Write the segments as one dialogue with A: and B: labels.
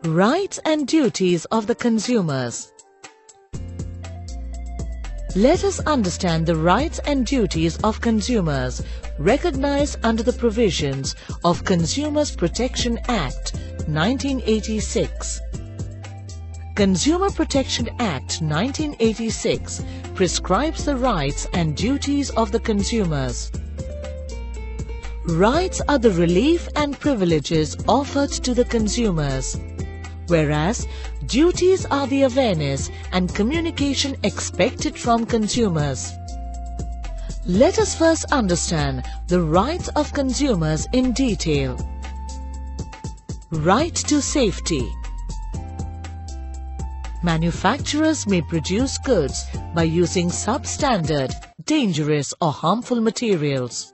A: Rights and duties of the consumers. Let us understand the rights and duties of consumers recognized under the provisions of Consumers Protection Act 1986. Consumer Protection Act 1986 prescribes the rights and duties of the consumers. Rights are the relief and privileges offered to the consumers, whereas duties are the awareness and communication expected from consumers. Let us first understand the rights of consumers in detail. Right to safety. Manufacturers may produce goods by using substandard, dangerous or harmful materials.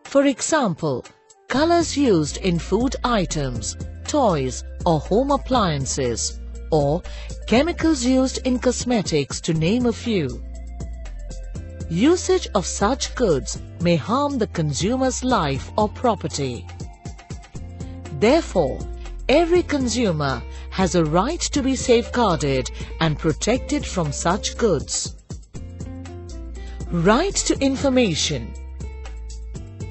A: For example, colors used in food items, toys or home appliances, or chemicals used in cosmetics, to name a few. Usage of such goods may harm the consumer's life or property. Therefore, every consumer has a right to be safeguarded and protected from such goods. Right to information.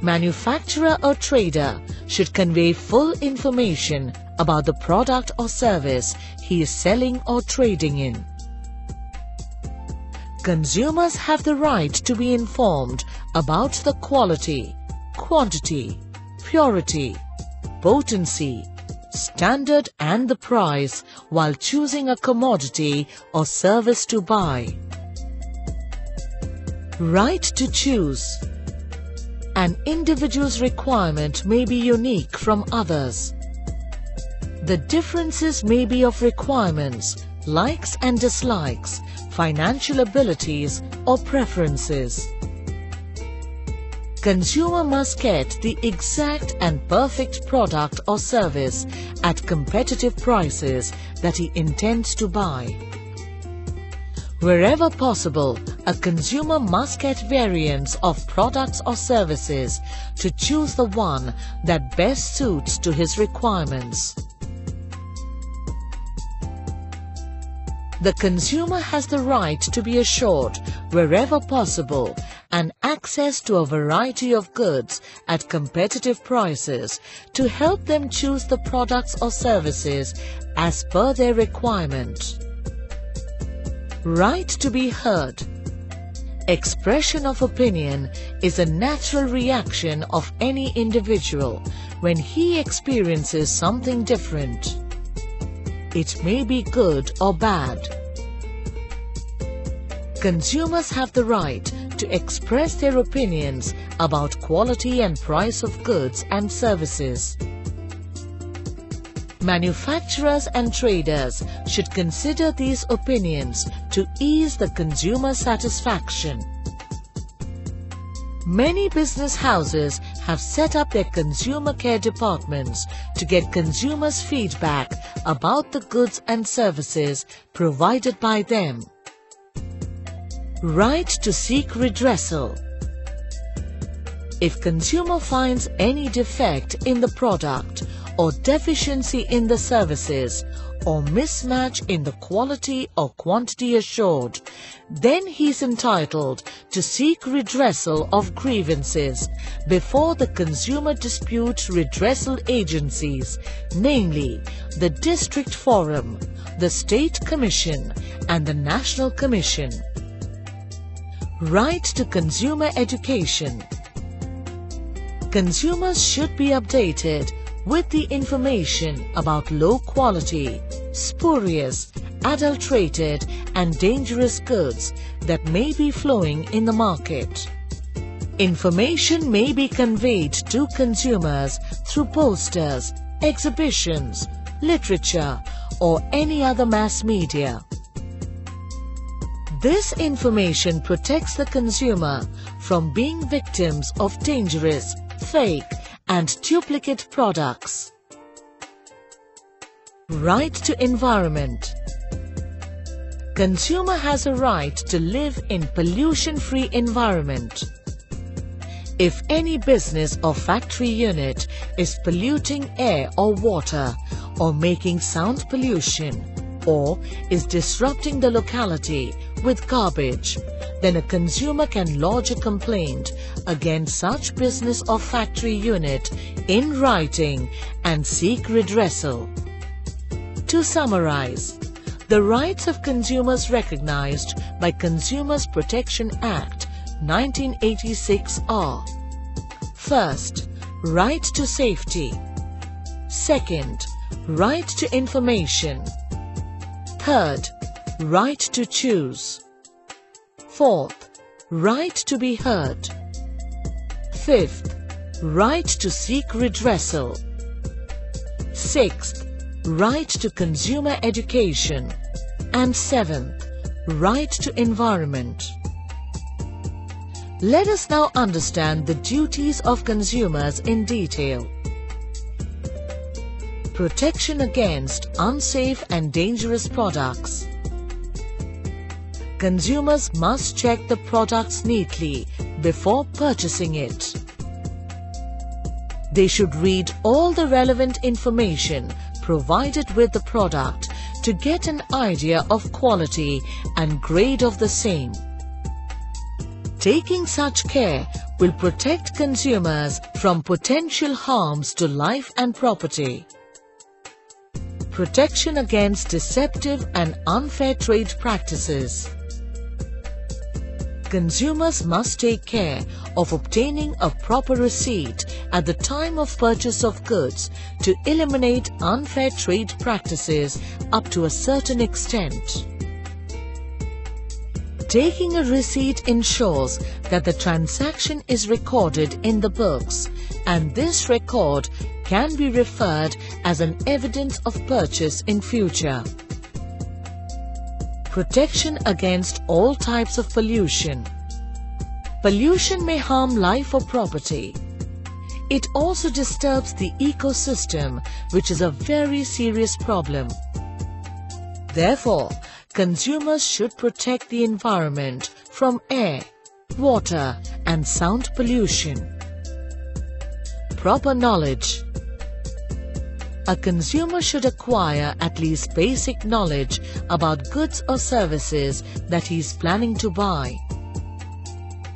A: Manufacturer or trader should convey full information about the product or service he is selling or trading in. Consumers have the right to be informed about the quality, quantity, purity, potency, standard and the price while choosing a commodity or service to buy. Right to choose. An individual's requirement may be unique from others. The differences may be of requirements, likes and dislikes, financial abilities or preferences. Consumer must get the exact and perfect product or service at competitive prices that he intends to buy. Wherever possible, a consumer must get variants of products or services to choose the one that best suits to his requirements. The consumer has the right to be assured, wherever possible, and access to a variety of goods at competitive prices to help them choose the products or services as per their requirement. Right to be heard. Expression of opinion is a natural reaction of any individual when he experiences something different. It may be good or bad. Consumers have the right to express their opinions about quality and price of goods and services. Manufacturers and traders should consider these opinions to ease the consumer satisfaction. Many business houses have set up their consumer care departments to get consumers' feedback about the goods and services provided by them. Right to seek redressal. If consumer finds any defect in the product or deficiency in the services or mismatch in the quality or quantity assured, then he is entitled to seek redressal of grievances before the Consumer Dispute Redressal Agencies, namely the District Forum, the State Commission and the National Commission. Right to consumer education. Consumers should be updated with the information about low quality, spurious, adulterated and dangerous goods that may be flowing in the market. Information may be conveyed to consumers through posters, exhibitions, literature or any other mass media. This information protects the consumer from being victims of dangerous, fake and duplicate products. Right to environment. Consumer has a right to live in pollution-free environment. If any business or factory unit is polluting air or water or making sound pollution, or is disrupting the locality with garbage, then a consumer can lodge a complaint against such business or factory unit in writing and seek redressal. To summarize, the rights of consumers recognized by Consumers Protection Act 1986 are: first, right to safety; second, right to information; third, right to choose; fourth, right to be heard; fifth, right to seek redressal; sixth, right to consumer education; and seventh, right to environment. Let us now understand the duties of consumers in detail. Protection against unsafe and dangerous products. Consumers must check the products neatly before purchasing it. They should read all the relevant information provided with the product to get an idea of quality and grade of the same. Taking such care will protect consumers from potential harms to life and property. Protection against deceptive and unfair trade practices. Consumers must take care of obtaining a proper receipt at the time of purchase of goods to eliminate unfair trade practices up to a certain extent. Taking a receipt ensures that the transaction is recorded in the books, and this record can be referred as an evidence of purchase in future. Protection against all types of pollution. Pollution may harm life or property. It also disturbs the ecosystem, which is a very serious problem. Therefore, consumers should protect the environment from air, water, and sound pollution. Proper knowledge. A consumer should acquire at least basic knowledge about goods or services that he is planning to buy.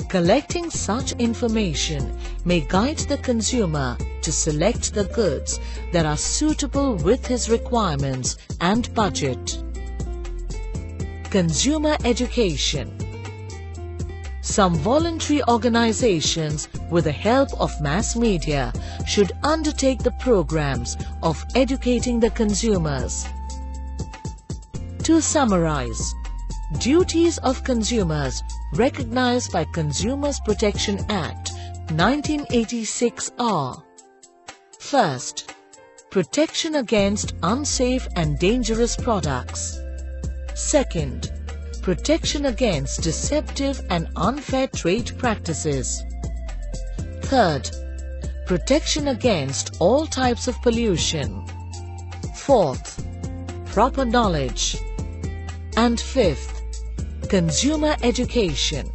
A: Collecting such information may guide the consumer to select the goods that are suitable with his requirements and budget. Consumer education. Some voluntary organizations, with the help of mass media, should undertake the programs of educating the consumers. To summarize, duties of consumers recognized by Consumers Protection Act 1986 are: first, protection against unsafe and dangerous products; second, protection against deceptive and unfair trade practices; third, protection against all types of pollution; fourth, proper knowledge; and fifth, consumer education.